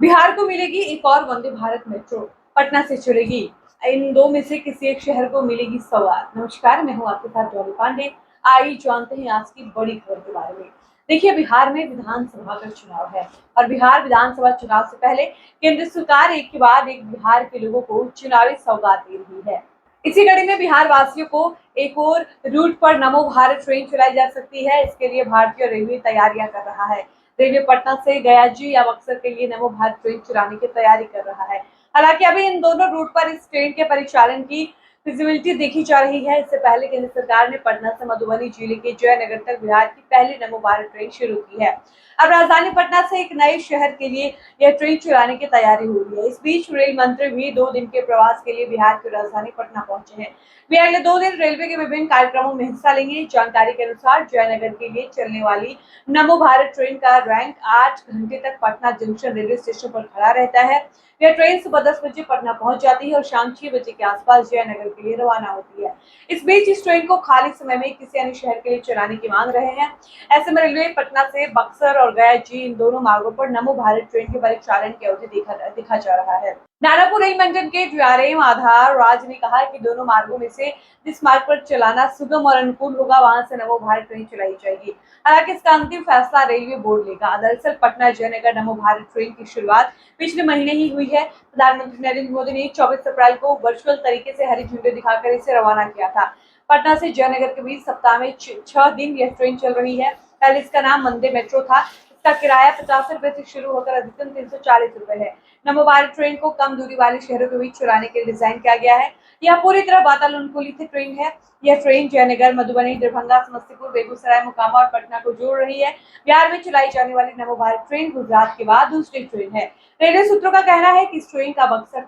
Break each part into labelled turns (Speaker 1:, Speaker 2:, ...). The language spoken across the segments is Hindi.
Speaker 1: बिहार को मिलेगी एक और वंदे भारत मेट्रो, पटना से चलेगी। इन दो में से किसी एक शहर को मिलेगी सौगात। नमस्कार, मैं हूं आपके साथ डॉली पांडे। आइए जानते हैं आज की बड़ी खबर के बारे में। देखिए, बिहार में विधानसभा का चुनाव है और बिहार विधानसभा चुनाव से पहले केंद्र सरकार एक के बाद एक बिहार के लोगों को चुनावी सौगात दे रही है। इसी कड़ी में बिहार वासियों को एक और रूट पर नमो भारत ट्रेन चलाई जा सकती है। इसके लिए भारतीय रेलवे तैयारियां कर रहा है। रेलवे पटना से गयाजी या बक्सर के लिए नमो भारत ट्रेन चलाने की तैयारी कर रहा है। हालांकि अभी इन दोनों रूट पर इस ट्रेन के परिचालन की फिजिबिलिटी देखी जा रही है। इससे पहले केंद्र सरकार ने पटना से मधुबनी जिले के जयनगर तक बिहार की पहली नमो भारत ट्रेन शुरू की है। अब राजधानी पटना से एक नए शहर के लिए यह ट्रेन चलाने की तैयारी हो रही है। इस बीच रेल मंत्री भी 2 दिन के प्रवास के लिए बिहार की राजधानी पटना पहुंचे हैं। वे अगले 2 दिन रेलवे के विभिन्न कार्यक्रमों में हिस्सा लेंगे। जानकारी के अनुसार जयनगर के लिए चलने वाली नमो भारत ट्रेन का रैंक 8 घंटे तक पटना जंक्शन रेलवे स्टेशन पर खड़ा रहता है। यह ट्रेन सुबह 10 बजे पटना पहुंच जाती है और शाम 6 बजे के आसपास जयनगर के लिए रवाना होती है। इस बीच इस ट्रेन को खाली समय में किसी अन्य शहर के लिए चलाने की मांग रहे हैं। ऐसे में रेलवे पटना से बक्सर और गया जी इन दोनों मार्गों पर नमो भारत ट्रेन के परिचालन की अवधि देखा जा रहा है। दानापुर रेल मंडल के डीआरएम आधार राज ने कहा कि दोनों मार्गों में से जिस मार्ग पर चलाना सुगम और अनुकूल होगा, वहां से नमो भारत ट्रेन चलाई जाएगी। हालांकि इसका अंतिम फैसला रेलवे बोर्ड लेगा। दरअसल पटना जयनगर नमो भारत ट्रेन की शुरुआत पिछले महीने ही हुई है। प्रधानमंत्री नरेंद्र मोदी ने 24 अप्रैल को वर्चुअल तरीके से हरी झंडी दिखाकर इसे रवाना किया था। पटना से जयनगर के बीच सप्ताह में 6 दिन यह ट्रेन चल रही है। पहले इसका नाम वंदे मेट्रो था। इसका किराया 50 रुपए से शुरू होकर अधिकतम 340 रुपए है। नमो भारत ट्रेन को कम दूरी वाले शहरों के बीच चलाने के लिए डिजाइन किया गया है। यह पूरी तरह वातानुकूलित ट्रेन है। यह ट्रेन जयनगर, मधुबनी, दरभंगा, समस्तीपुर, बेगूसराय, मोकामा और पटना को जोड़ रही है। बिहार में चलाई जाने वाली नमो भारत ट्रेन गुजरात के बाद दूसरी ट्रेन है। रेलवे सूत्रों का कहना है कि इस ट्रेन को बक्सर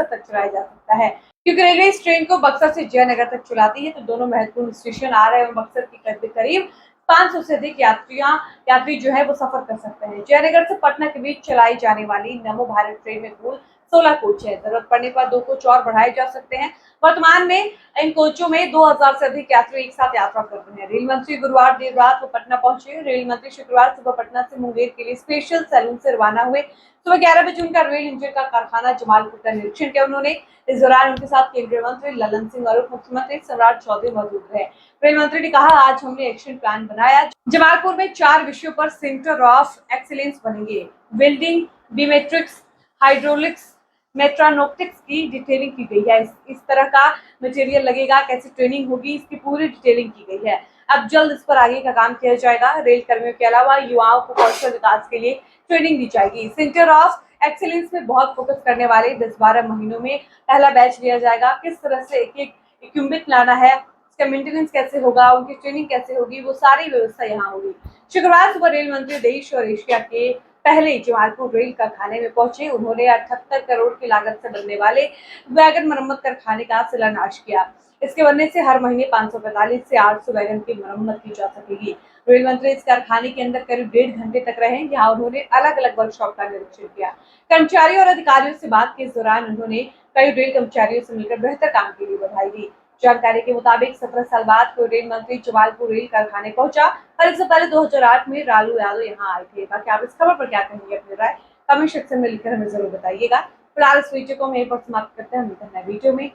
Speaker 1: तक चलाया जा सकता है, क्योंकि रेलवे इस ट्रेन को बक्सर से जयनगर तक चलाती है। तो दोनों महत्वपूर्ण स्टेशन आर एवं बक्सर के करीब 500 से अधिक यात्री जो है वो सफर कर सकते हैं। जयनगर से पटना के बीच चलाई जाने वाली नमो भारत ट्रेन में कुल 16 कोच है। जरूरत पड़ने पर 2 कोच और बढ़ाए जा सकते हैं। वर्तमान में इन कोचों में 2000 से अधिक यात्री एक साथ यात्रा करते हैं। रेल मंत्री गुरुवार देर रात को पटना पहुंचे। रेल मंत्री शुक्रवार सुबह पटना से मुंगेर के लिए स्पेशल सैलून से रवाना हुए। सुबह 11 बजे उनका रेल इंजन का कारखाना जमालपुर का निरीक्षण किया उन्होंने। इस दौरान उनके साथ केंद्रीय मंत्री ललन सिंह और उप मुख्यमंत्री सम्राट चौधरी मौजूद रहे। रेल मंत्री ने कहा, आज हमने एक्शन प्लान बनाया। जमालपुर में 4 विषयों पर सेंटर ऑफ एक्सीलेंस बनेंगे। वेल्डिंग, बीमेट्रिक्स, हाइड्रोलिक्स, मेट्रोनॉटिक्स की डिटेलिंग की गई है। इस तरह का मटेरियल लगेगा, कैसे ट्रेनिंग होगी, इसकी पूरी डिटेलिंग की गई है। अब जल्द इस पर आगे का काम किया जाएगा। रेल कर्मियों के अलावा युवाओं को कौशल विकास के लिए ट्रेनिंग दी जाएगी। सेंटर ऑफ एक्सीलेंस में बहुत फोकस करने वाले 10-12 महीनों में पहला बैच लिया जाएगा। किस तरह से एक इक्विपमेंट लाना है, इसका मेंटेनेंस कैसे होगा, उनकी ट्रेनिंग कैसे होगी, वो सारी व्यवस्था यहाँ होगी। शुक्रवार सुबह रेल मंत्री देश और एशिया के पहले जमालपुर रेल कारखाने में पहुंचे। उन्होंने 78 करोड़ की लागत से बनने वाले वैगन मरम्मत कारखाने का शिलान्यास किया। इसके बनने से हर महीने 545 से 800 वैगन की मरम्मत की जा सकेगी। रेल मंत्री इस कारखाने के अंदर करीब 1.5 घंटे तक रहे। यहाँ उन्होंने अलग अलग वर्कशॉप का निरीक्षण किया। कर्मचारियों और अधिकारियों से बात की। इस दौरान उन्होंने कई रेल कर्मचारियों से मिलकर बेहतर काम के लिए बधाई दी। जानकारी के मुताबिक 17 साल बाद कोई रेल मंत्री जमालपुर रेल कारखाने पहुंचा और इससे पहले 2008 में लालू यादव यहाँ आए थे। बाकी आप इस खबर पर क्या कहेंगे, अपनी राय कमेंट सेक्शन में लिखकर हमें जरूर बताइएगा। फिलहाल इस वीडियो को हम यहीं पर समाप्त करते हैं। मिलते हैं नए वीडियो में।